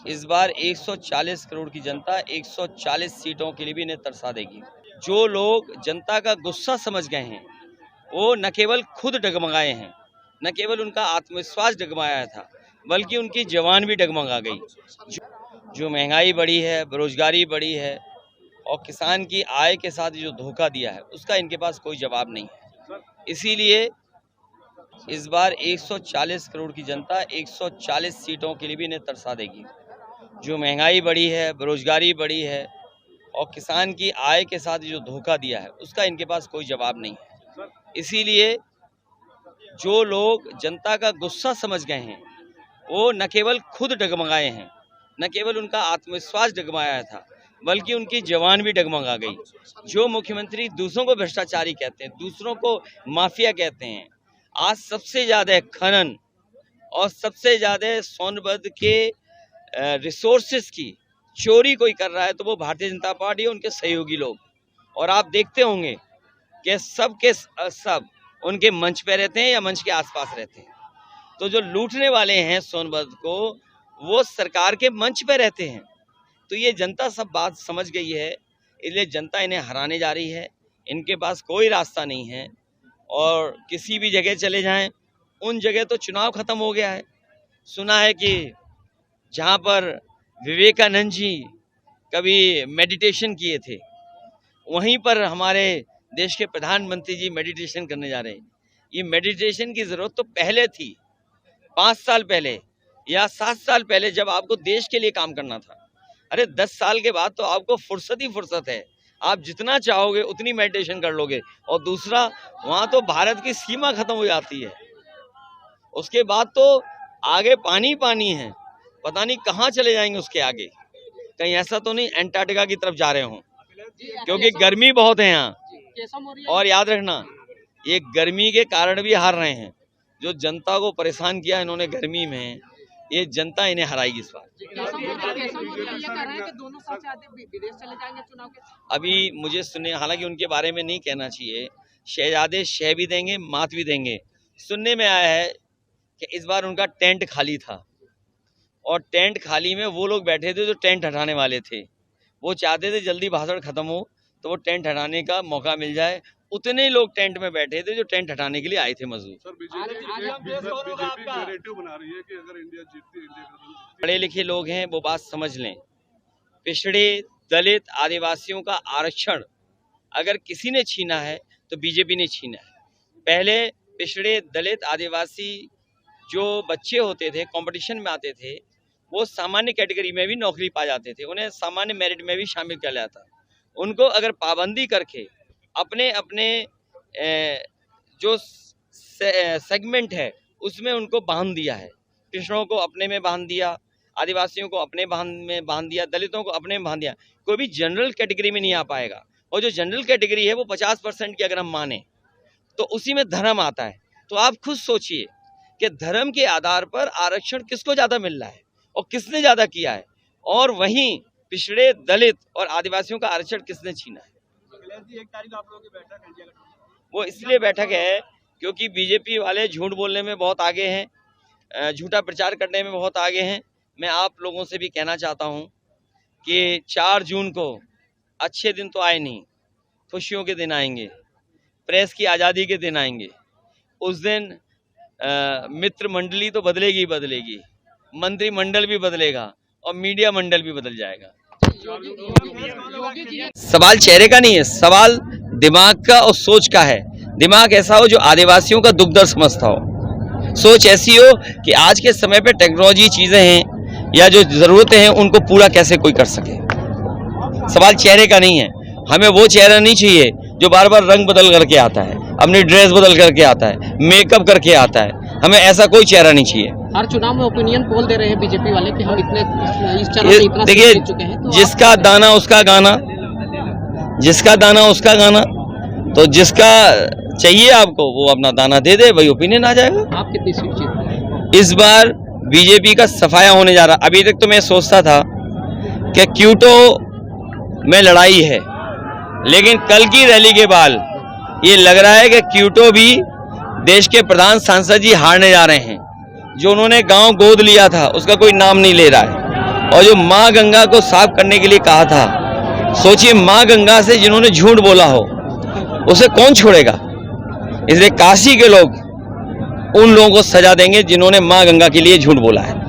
इस बार 140 करोड़ की जनता 140 सीटों के लिए भी इन्हें तरसा देगी। जो लोग जनता का गुस्सा समझ गए हैं वो न केवल खुद डगमगाए हैं, न केवल उनका आत्मविश्वास डगमगाया था, बल्कि उनकी जवान भी डगमगा गई। जो महंगाई बढ़ी है, बेरोजगारी बढ़ी है और किसान की आय के साथ जो धोखा दिया है उसका इनके पास कोई जवाब नहीं है। इसीलिए इस बार 140 करोड़ की जनता 140 सीटों के लिए भी इन्हें तरसा देगी। जो महंगाई बढ़ी है, बेरोजगारी बढ़ी है और किसान की आय के साथ जो धोखा दिया है उसका इनके पास कोई जवाब नहीं है। इसीलिए जो लोग जनता का गुस्सा समझ गए हैं वो न केवल खुद डगमगाए हैं, न केवल उनका आत्मविश्वास डगमगाया था, बल्कि उनकी जवान भी डगमगा गई। जो मुख्यमंत्री दूसरों को भ्रष्टाचारी कहते हैं, दूसरों को माफिया कहते हैं, आज सबसे ज्यादा खनन और सबसे ज्यादा सोनभद्र के रिसोर्सेस की चोरी कोई कर रहा है तो वो भारतीय जनता पार्टी है, उनके सहयोगी लोग। और आप देखते होंगे कि सब के सब उनके मंच पे रहते हैं या मंच के आसपास रहते हैं। तो जो लूटने वाले हैं सोनभद्र को वो सरकार के मंच पे रहते हैं। तो ये जनता सब बात समझ गई है, इसलिए जनता इन्हें हराने जा रही है। इनके पास कोई रास्ता नहीं है और किसी भी जगह चले जाएं, उन जगह तो चुनाव खत्म हो गया है। सुना है कि जहां पर विवेकानंद जी कभी मेडिटेशन किए थे, वहीं पर हमारे देश के प्रधानमंत्री जी मेडिटेशन करने जा रहे हैं। ये मेडिटेशन की जरूरत तो पहले थी, 5 साल पहले या 7 साल पहले, जब आपको देश के लिए काम करना था। अरे 10 साल के बाद तो आपको फुर्सत ही फुर्सत है, आप जितना चाहोगे उतनी मेडिटेशन कर लोगे। और दूसरा, वहां तो भारत की सीमा खत्म हो जाती है, उसके बाद तो आगे पानी पानी है, पता नहीं कहाँ चले जाएंगे उसके आगे। कहीं ऐसा तो नहीं अंटार्कटिका की तरफ जा रहे हों, क्योंकि गर्मी बहुत है यहाँ। और याद रखना, ये गर्मी के कारण भी हार रहे हैं। जो जनता को परेशान किया इन्होंने गर्मी में, ये जनता इन्हें हराएगी इस बार। अभी मुझे सुनने, हालांकि उनके बारे में नहीं कहना चाहिए, शहजादे शह भी देंगे, मात भी देंगे। सुनने में आया है कि इस बार उनका टेंट खाली था और टेंट खाली में वो लोग बैठे थे जो टेंट हटाने वाले थे। वो चाहते थे जल्दी भाषण खत्म हो तो वो टेंट हटाने का मौका मिल जाए। उतने लोग टेंट में बैठे थे जो टेंट हटाने के लिए आए थे मजदूर। पढ़े लिखे लोग हैं, वो बात समझ लें। पिछड़े, दलित, आदिवासियों का आरक्षण अगर किसी ने छीना है तो बीजेपी ने छीना है। पहले पिछड़े, दलित, आदिवासी जो बच्चे होते थे, कंपटीशन में आते थे, वो सामान्य कैटेगरी में भी नौकरी पा जाते थे, उन्हें सामान्य मेरिट में भी शामिल किया जाता। उनको अगर पाबंदी करके अपने अपने जो सेगमेंट है उसमें उनको बांध दिया है। पिछड़ों को अपने में बांध दिया, आदिवासियों को अपने में बांध दिया, दलितों को अपने में बांध दिया। कोई भी जनरल कैटेगरी में नहीं आ पाएगा। और जो जनरल कैटेगरी है वो 50% की अगर हम माने तो उसी में धर्म आता है। तो आप खुद सोचिए कि धर्म के आधार पर आरक्षण किसको ज्यादा मिल रहा है और किसने ज्यादा किया है, और वहीं पिछड़े, दलित और आदिवासियों का आरक्षण किसने छीना है। वो इसलिए बैठक है क्योंकि बीजेपी वाले झूठ बोलने में बहुत आगे हैं, झूठा प्रचार करने में बहुत आगे हैं। मैं आप लोगों से भी कहना चाहता हूं कि 4 जून को अच्छे दिन तो आए नहीं, खुशियों के दिन आएंगे, प्रेस की आज़ादी के दिन आएंगे। उस दिन मित्र मंडली तो बदलेगी बदलेगी, मंत्रिमंडल भी बदलेगा और मीडिया मंडल भी बदल जाएगा। सवाल चेहरे का नहीं है, सवाल दिमाग का और सोच का है। दिमाग ऐसा हो जो आदिवासियों का दुख दर्द समझता हो, सोच ऐसी हो कि आज के समय पे टेक्नोलॉजी चीजें हैं या जो जरूरतें हैं उनको पूरा कैसे कोई कर सके। सवाल चेहरे का नहीं है। हमें वो चेहरा नहीं चाहिए जो बार बार रंग बदल करके आता है, अपनी ड्रेस बदल करके आता है, मेकअप करके आता है। हमें ऐसा कोई चेहरा नहीं चाहिए। हर चुनाव में ओपिनियन पोल दे रहे हैं बीजेपी वाले कि हम इतने इस चरण में इतना देखिए, जीत चुके हैं। तो जिसका दाना उसका गाना, जिसका दाना उसका गाना। तो जिसका चाहिए आपको वो अपना दाना दे दे, वही ओपिनियन आ जाएगा। आप कितनी सीट जीत? इस बार बीजेपी का सफाया होने जा रहा। अभी तक तो मैं सोचता था कि क्यूटो में लड़ाई है, लेकिन कल की रैली के बाद ये लग रहा है कि क्यूटो भी देश के प्रधान सांसद जी हारने जा रहे हैं। जो उन्होंने गांव गोद लिया था उसका कोई नाम नहीं ले रहा है। और जो माँ गंगा को साफ करने के लिए कहा था, सोचिए माँ गंगा से जिन्होंने झूठ बोला हो उसे कौन छोड़ेगा। इसलिए काशी के लोग उन लोगों को सजा देंगे जिन्होंने माँ गंगा के लिए झूठ बोला है।